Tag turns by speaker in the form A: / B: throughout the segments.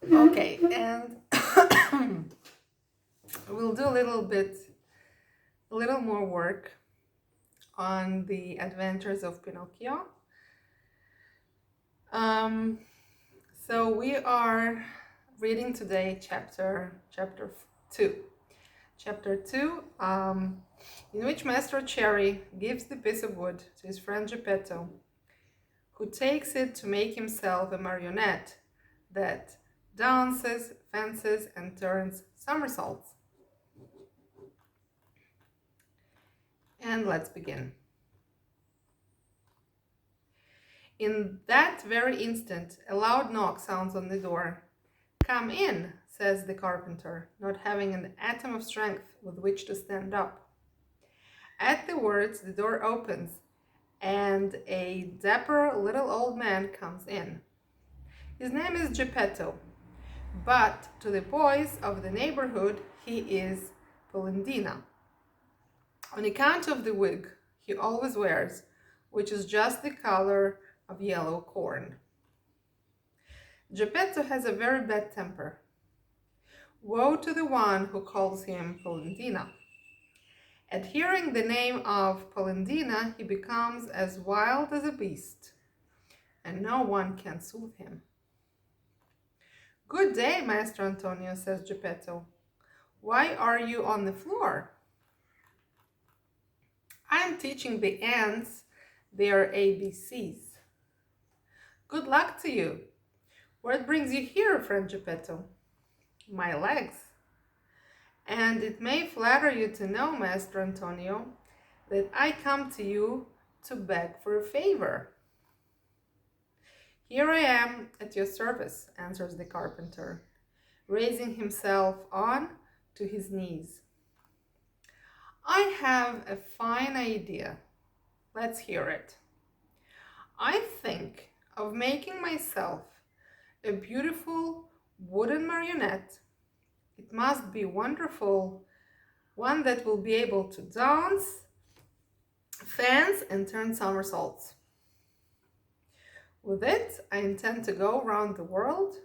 A: Okay, and we'll do a little more work on the adventures of Pinocchio. Um, so we are reading today chapter 2. Chapter 2, in which Master Cherry gives the piece of wood to his friend Geppetto, who takes it to make himself a marionette that dances, fences, and turns somersaults. And let's begin. In that very instant, a loud knock sounds on the door. "Come in," says the carpenter, not having an atom of strength with which to stand up. At the words, the door opens, and a dapper little old man comes in. His name is Geppetto, but to the boys of the neighborhood he is Polendina, on account of the wig he always wears, which is just the color of yellow corn. Geppetto has a very bad temper. Woe to the one who calls him Polendina. At hearing the name of Polendina, he becomes as wild as a beast, and no one can soothe him. "Good day, Master Antonio," says Geppetto. "Why are you on the floor?" "I am teaching the ants their ABCs." "Good luck to you. What brings you here, friend Geppetto?" "My legs." "And it may flatter you to know, Master Antonio, that I come to you to beg for a favor." "Here I am at your service," answers the carpenter, raising himself on to his knees. "I have a fine idea. Let's hear it. I think of making myself a beautiful wooden marionette. It must be wonderful, one that will be able to dance, fence, and turn somersaults. With it, I intend to go round the world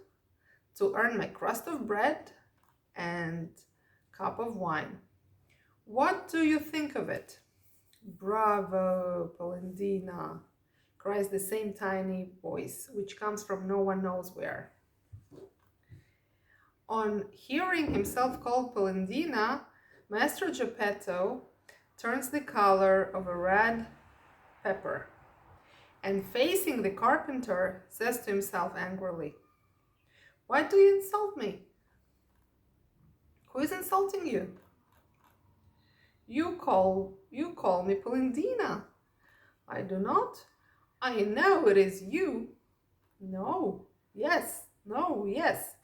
A: to earn my crust of bread and cup of wine. What do you think of it?" "Bravo, Polendina," cries the same tiny voice, which comes from no one knows where. On hearing himself called Polendina, Master Geppetto turns the color of a red pepper, and facing the carpenter, says to himself angrily, "Why do you insult me?" "Who is insulting you?" You call me Polendina." "I do not." "I know it is you." "No, yes, no, yes."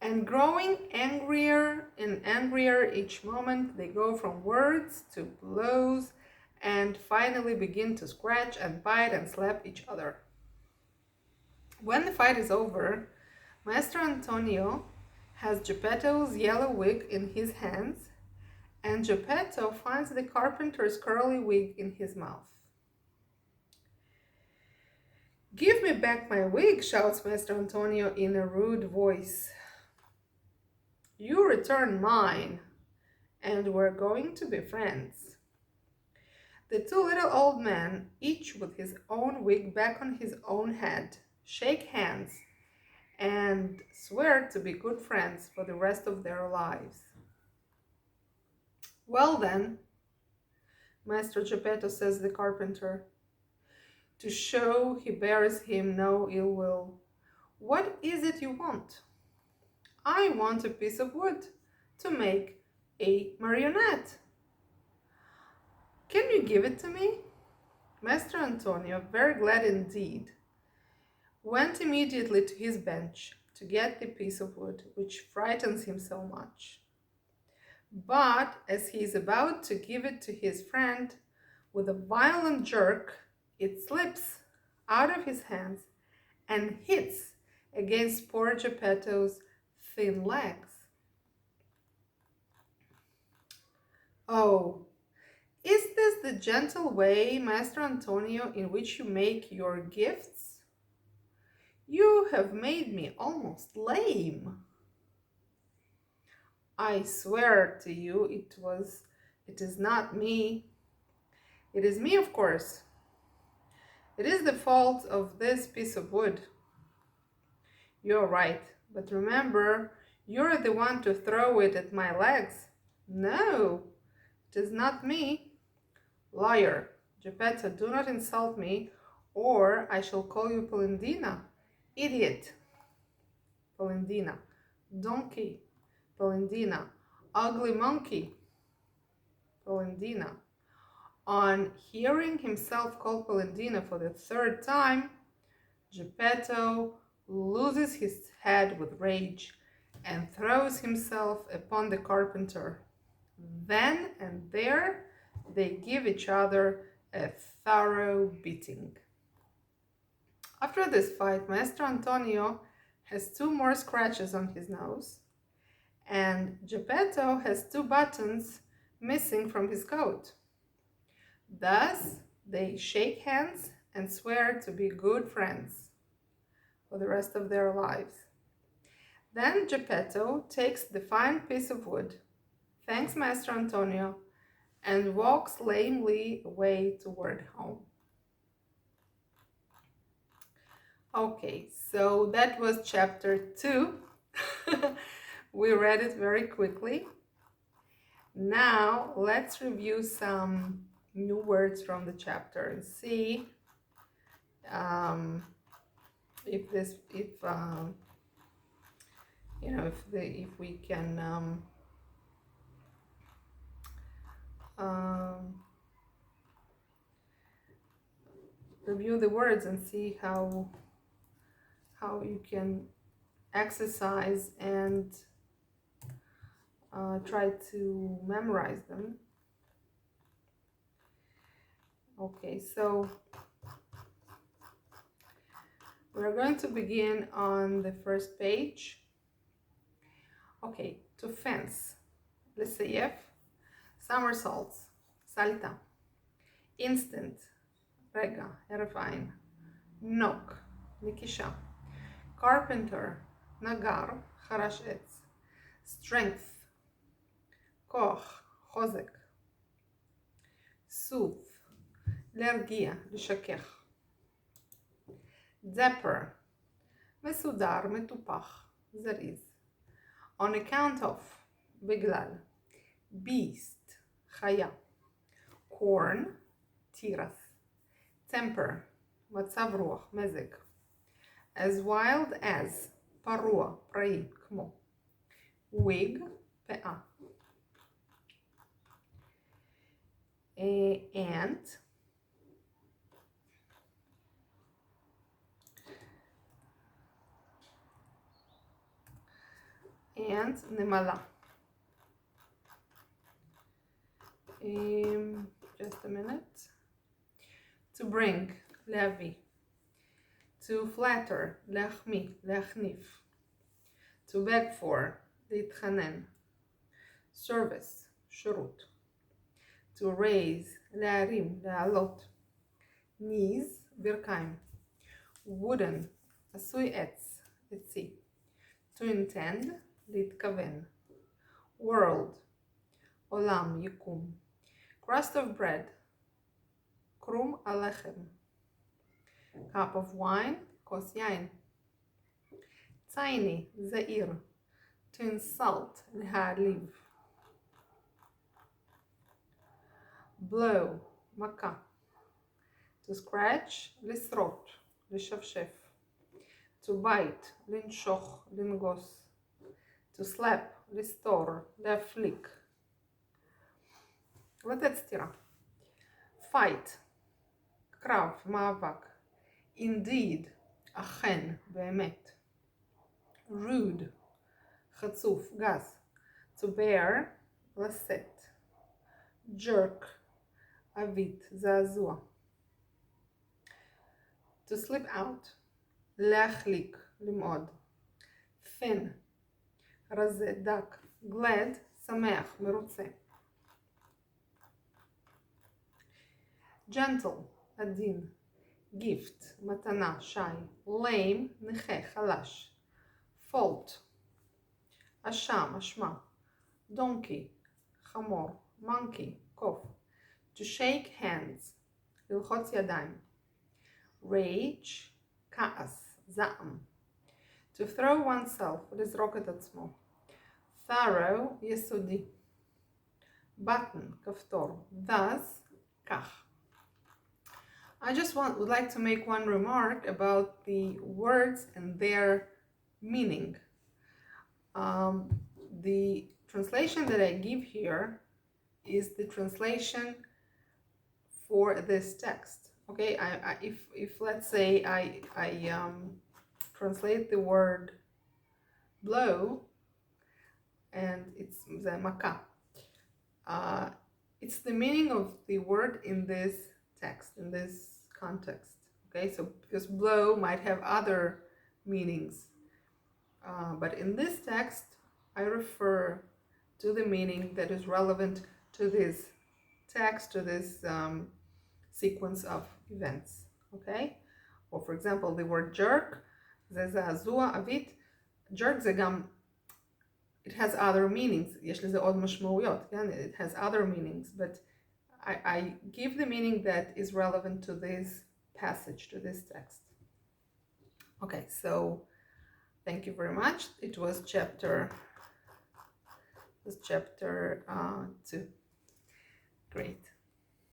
A: And growing angrier and angrier each moment, they go from words to blows and finally begin to scratch and bite and slap each other. When the fight is over, Master Antonio has Geppetto's yellow wig in his hands, and Geppetto finds the carpenter's curly wig in his mouth. "Give me back my wig," shouts Master Antonio in a rude voice. "You return mine, and we're going to be friends." The two little old men, each with his own wig back on his own head, shake hands and swear to be good friends for the rest of their lives. "Well then, Master Geppetto," says the carpenter, to show he bears him no ill will, "what is it you want?" "I want a piece of wood to make a marionette." "Can you give it to me?" Master Antonio, very glad indeed, went immediately to his bench to get the piece of wood, which frightens him so much. But as he is about to give it to his friend, with a violent jerk, it slips out of his hands and hits against poor Geppetto's thin legs. "Oh, is this the gentle way, Master Antonio, in which you make your gifts? You have made me almost lame. I swear to you it is not me. It is me, of course. It is the fault of this piece of wood. You're right, but remember, you're the one to throw it at my legs. No, it is not me. Liar, Geppetto, do not insult me, or I shall call you Polendina. Idiot, Polendina. Donkey, Polendina. Ugly monkey, Polendina. On hearing himself called Polendina for the third time, Geppetto loses his head with rage and throws himself upon the carpenter. Then and there they give each other a thorough beating. After this fight, Maestro Antonio has 2 more scratches on his nose, and Geppetto has 2 buttons missing from his coat. Thus, they shake hands and swear to be good friends for the rest of their lives. Then Geppetto takes the fine piece of wood, thanks Maestro Antonio, and walks lamely away toward home. Okay, so that was chapter 2. We read it very quickly. Now let's review some new words from the chapter and see if we can review the words and see how you can exercise and try to memorize them. Okay, so we're going to begin on the first page. Okay, to fence, לסייף, somersaults, salta, instant, רגע, הרף עין, knock, נקישה, carpenter, נגר, חרש עץ, strength, כוח, חוזק, soothe, להרגיע, לשכך, dapper, מסודר, מטופח, זריז, on account of, בגלל, beast, חיה, corn, תירס, temper, מצב רוח, מזג, as wild as, פרוע, פראי, כמו, wig, פאה, ant, נמלה. Just a minute. To bring, להביא. To flatter, להחמיא, להחניף. To beg for, להתחנן. Service, שירות. To raise, להרים, להעלות. Knees, ברכיים. Wooden, עשוי עץ, עצי. To intend, להתכוון. World, עולם, יקום. Crust of bread, קרום הלחם. Cup of wine, כוס יין. Tiny, זעיר. To insult, להעליב. Blow, מכה. To scratch, לשרוט, לשפשף. To bite, לנשוך, לנגוס. To slap, לסתור, להפליק. לתת סתירה. Fight, קרב, מאבק. Indeed, אכן, באמת. Rude, חצוף, גס. To bear, לשאת. Jerk, עווית, זעזוע. To slip out, להחליק, למעוד. Thin, רזה, דק. Glad, שמח, מרוצה. Gentle, עדין. gift, מתנה, שי, lame, נכה, חלש, fault, אשם, אשמה, donkey, חמור, monkey, קוף, to shake hands, ללחוץ ידיים, rage, כעס, זעם, to throw oneself, לזרוק את עצמו, thorough, יסודי, button, כפתור, thus, כך. I just would like to make one remark about the words and their meaning. The translation that I give here is the translation for this text. Okay, if let's say I translate the word blow, and it's maka. It's the meaning of the word in this text, in this context. Okay, so because blow might have other meanings, but in this text I refer to the meaning that is relevant to this text, to this sequence of events. Okay, or for example the word jerk, זה זעזוע, אבית, jerk זה גם, it has other meanings, יש לזה עוד משמעויות, כן? It has other meanings, but I give the meaning that is relevant to this passage, to this text. Okay, so thank you very much. It was chapter 2. Great.